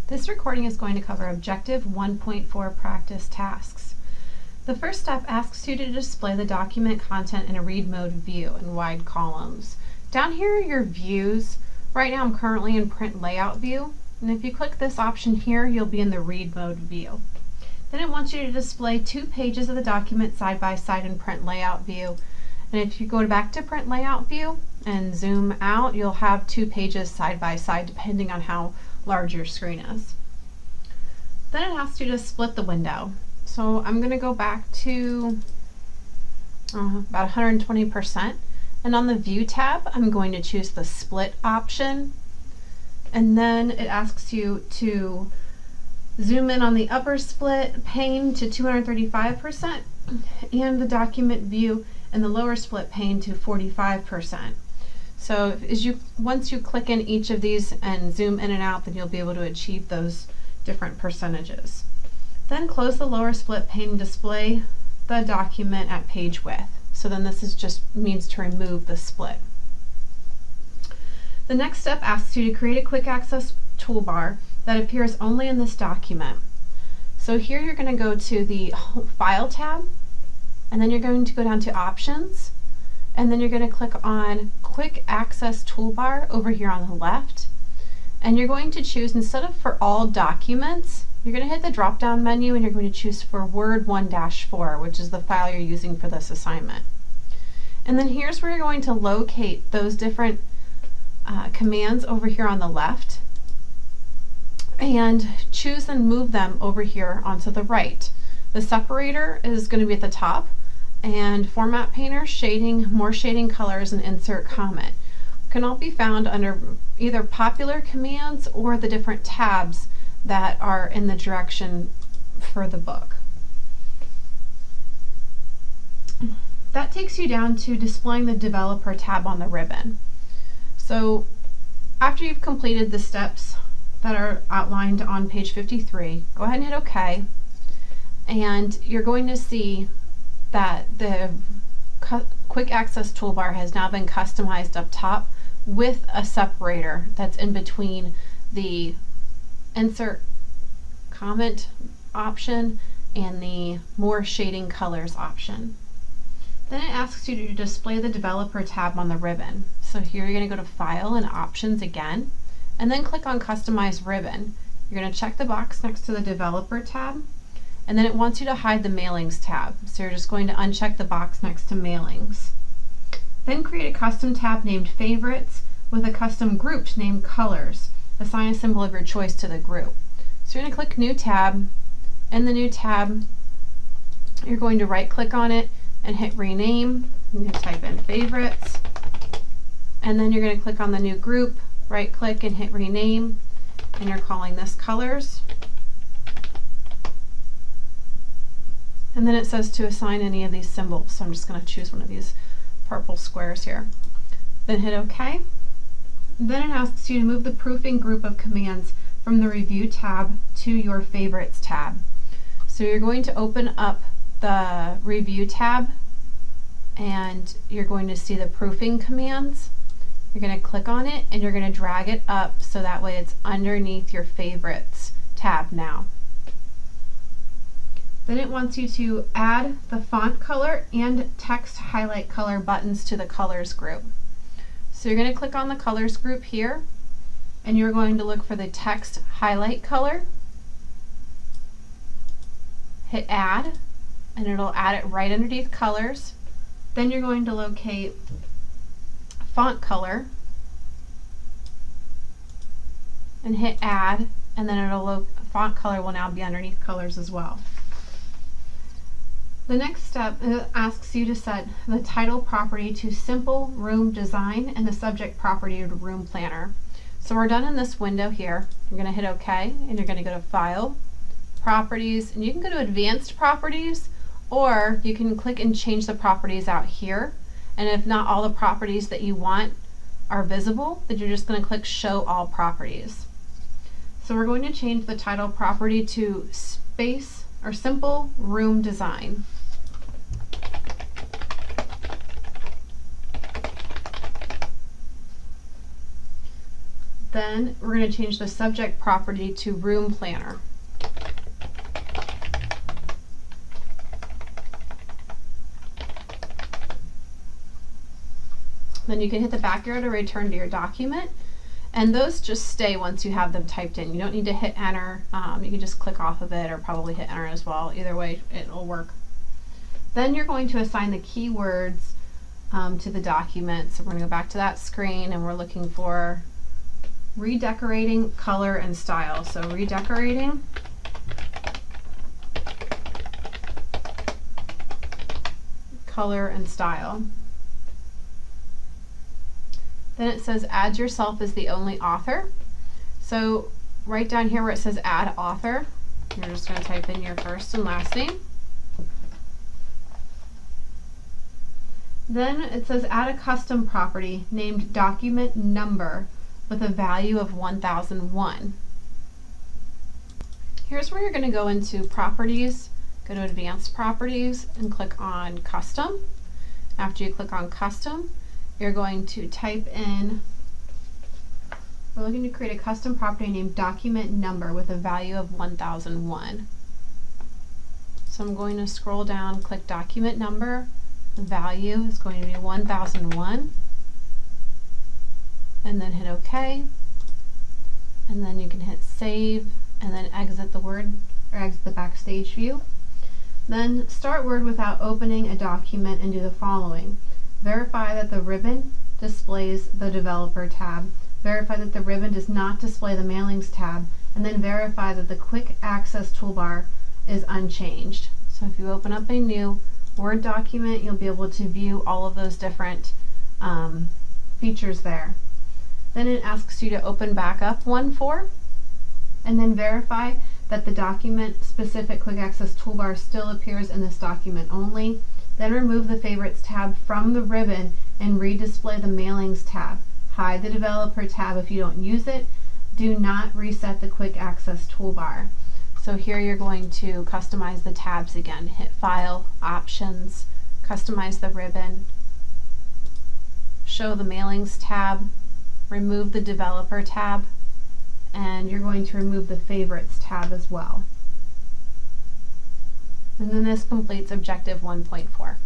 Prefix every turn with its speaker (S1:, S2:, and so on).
S1: This recording is going to cover Objective 1.4 practice tasks. The first step asks you to display the document content in a read mode view in wide columns. Down here are your views. Right now I'm currently in print layout view, and if you click this option here, you'll be in the read mode view. Then it wants you to display 2 pages of the document side by side in print layout view. And if you go back to print layout view and zoom out, you'll have 2 pages side by side depending on how large your screen is. Then it asks you to split the window. So I'm going to go back to about 120%, and on the View tab I'm going to choose the Split option, and then it asks you to zoom in on the upper split pane to 235% and the document view and the lower split pane to 45%. So once you click in each of these and zoom in and out, then you'll be able to achieve those different percentages. Then close the lower split pane and display the document at page width. So then this just means to remove the split. The next step asks you to create a quick access toolbar that appears only in this document. So here you're going to go to the File tab, and then you're going to go down to Options, and then you're going to click on Quick Access Toolbar over here on the left, and you're going to choose, instead of for all documents, you're going to hit the drop down menu and you're going to choose for Word 1-4, which is the file you're using for this assignment. And then here's where you're going to locate those different commands over here on the left and choose and move them over here onto the right. The separator is going to be at the top, and Format Painter, Shading, More Shading Colors, and Insert Comment can all be found under either popular commands or the different tabs that are in the direction for the book. That takes you down to displaying the Developer tab on the ribbon. So after you've completed the steps that are outlined on page 53, go ahead and hit OK, and you're going to see that the Quick Access Toolbar has now been customized up top with a separator that's in between the Insert Comment option and the More Shading Colors option. Then it asks you to display the Developer tab on the ribbon. So here you're going to go to File and Options again, and then click on Customize Ribbon. You're going to check the box next to the Developer tab, and then it wants you to hide the Mailings tab. So you're just going to uncheck the box next to Mailings. Then create a custom tab named Favorites with a custom group named Colors. Assign a symbol of your choice to the group. So you're going to click New Tab. In the New Tab, you're going to right click on it and hit Rename. You're going to type in Favorites, and then you're going to click on the new group, right click and hit Rename, and you're calling this Colors. And then it says to assign any of these symbols, so I'm just going to choose one of these purple squares here. Then hit OK. Then it asks you to move the proofing group of commands from the Review tab to your Favorites tab. So you're going to open up the Review tab, and you're going to see the proofing commands. You're going to click on it and you're going to drag it up so that way it's underneath your Favorites tab now. Then it wants you to add the font color and text highlight color buttons to the Colors group. So you're going to click on the Colors group here, and you're going to look for the text highlight color. Hit Add, and it'll add it right underneath Colors. Then you're going to locate Font Color and hit Add, and then font color will now be underneath Colors as well. The next step asks you to set the title property to Simple Room Design and the subject property to Room Planner. So we're done in this window here. You're going to hit OK, and you're going to go to File, Properties, and you can go to Advanced Properties, or you can click and change the properties out here. And if not all the properties that you want are visible, then you're just going to click Show All Properties. So we're going to change the title property to Simple Room Design. Then we're going to change the subject property to room planner. Then you can hit the back arrow to return to your document, and those just stay once you have them typed in. You don't need to hit enter. You can just click off of it or probably hit enter as well. Either way, it'll work. Then you're going to assign the keywords to the document. So we're going to go back to that screen and we're looking for redecorating, color, and style. So redecorating, color, and style. Then it says add yourself as the only author. So right down here where it says add author, you're just going to type in your first and last name. Then it says add a custom property named document number with a value of 1001. Here's where you're going to go into properties, go to advanced properties and click on custom. After you click on custom, you're going to type in, we're looking to create a custom property named document number with a value of 1001. So I'm going to scroll down, click document number, the value is going to be 1001, and then hit OK, and then you can hit save and then exit the Word or exit the Backstage view. Then start Word without opening a document and do the following. Verify that the ribbon displays the Developer tab. Verify that the ribbon does not display the Mailings tab. And then verify that the Quick Access toolbar is unchanged. So if you open up a new Word document, you'll be able to view all of those different features there. Then it asks you to open back up 1.4 and then verify that the document specific Quick Access toolbar still appears in this document only. Then remove the Favorites tab from the ribbon and redisplay the Mailings tab. Hide the Developer tab if you don't use it. Do not reset the Quick Access toolbar. So here you're going to customize the tabs again. Hit File, Options, customize the ribbon, show the Mailings tab, remove the Developer tab, and you're going to remove the Favorites tab as well. And then this completes Objective 1.4.